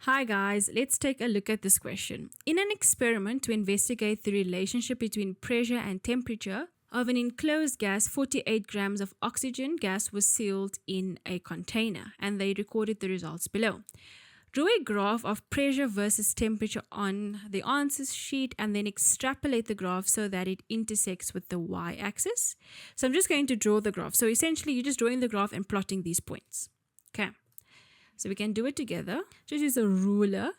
Hi guys, let's take a look at this question. In an experiment to investigate the relationship between pressure and temperature of an enclosed gas, 48 grams of oxygen gas was sealed in a container, and they recorded the results below. Draw a graph of pressure versus temperature on the answers sheet and then extrapolate the graph so that it intersects with the y-axis. So I'm just going to draw the graph. So essentially you're just drawing the graph and plotting these points. Okay. So we can do it together. Just use a ruler,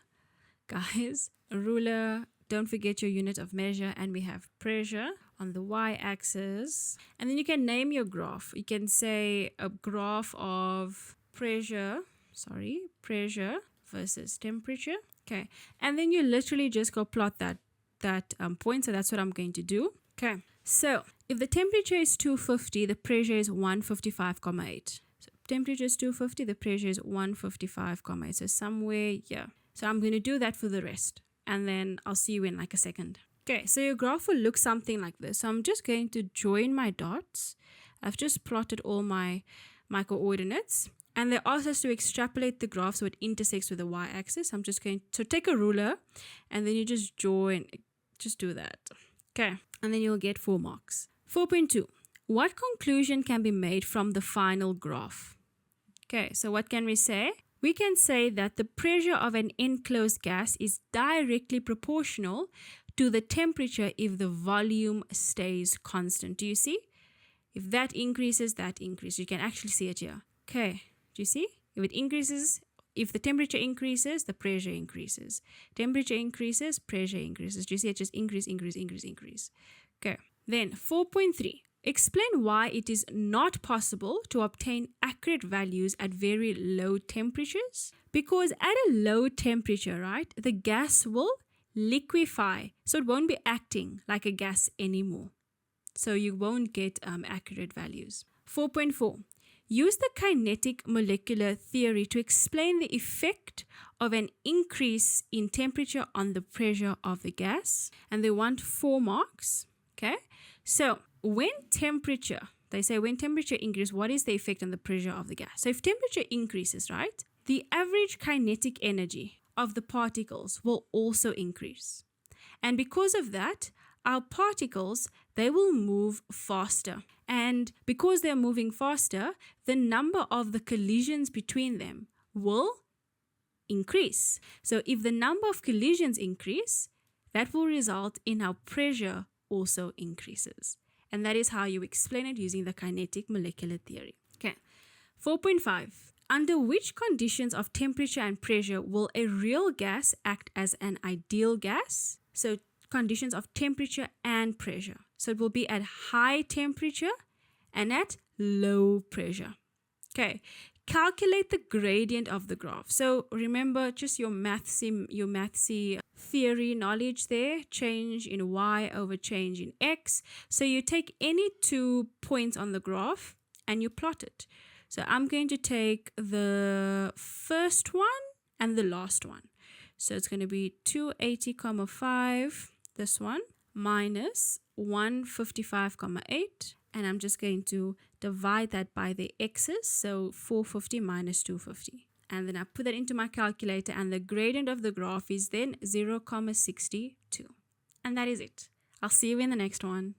guys. A ruler, don't forget your unit of measure, and we have pressure on the y-axis. And then you can name your graph. You can say a graph of pressure versus temperature. Okay. And then you literally just go plot that point. So that's what I'm going to do. Okay. So if the temperature is 250, the pressure is 155,8. Temperature is 250, the pressure is 155,8. So somewhere here. So I'm going to do that for the rest. And then I'll see you in like a second. Okay, so your graph will look something like this. So I'm just going to join my dots. I've just plotted all my coordinates. And they asked us to extrapolate the graph so it intersects with the y-axis. I'm just going to take a ruler and then you just join. Just do that. Okay, and then you'll get 4 marks. 4.2. What conclusion can be made from the final graph? Okay, so what can we say? We can say that the pressure of an enclosed gas is directly proportional to the temperature if the volume stays constant. Do you see? If that increases, that increases. You can actually see it here. Okay, do you see? If it increases, if the temperature increases, the pressure increases. Temperature increases, pressure increases. Do you see it? Just increase. Okay, then 4.3. Explain why it is not possible to obtain accurate values at very low temperatures. Because at a low temperature, right, the gas will liquefy. So it won't be acting like a gas anymore. So you won't get accurate values. 4.4. Use the kinetic molecular theory to explain the effect of an increase in temperature on the pressure of the gas. And they want 4 marks. Okay, so when temperature increases, what is the effect on the pressure of the gas? So if temperature increases, right, the average kinetic energy of the particles will also increase. And because of that, our particles, they will move faster. And because they're moving faster, the number of the collisions between them will increase. So if the number of collisions increase, that will result in our pressure also increases. And that is how you explain it using the kinetic molecular theory. Okay. 4.5. Under which conditions of temperature and pressure will a real gas act as an ideal gas? So conditions of temperature and pressure. So it will be at high temperature and at low pressure. Okay. Calculate the gradient of the graph. So remember just your mathsy theory knowledge there. Change in y over change in x. So you take any 2 points on the graph and you plot it. So I'm going to take the first one and the last one. So it's going to be 280,5, this one, minus 155,8. And I'm just going to divide that by the x's. So 450 minus 250. And then I put that into my calculator, and the gradient of the graph is then 0,62. And that is it. I'll see you in the next one.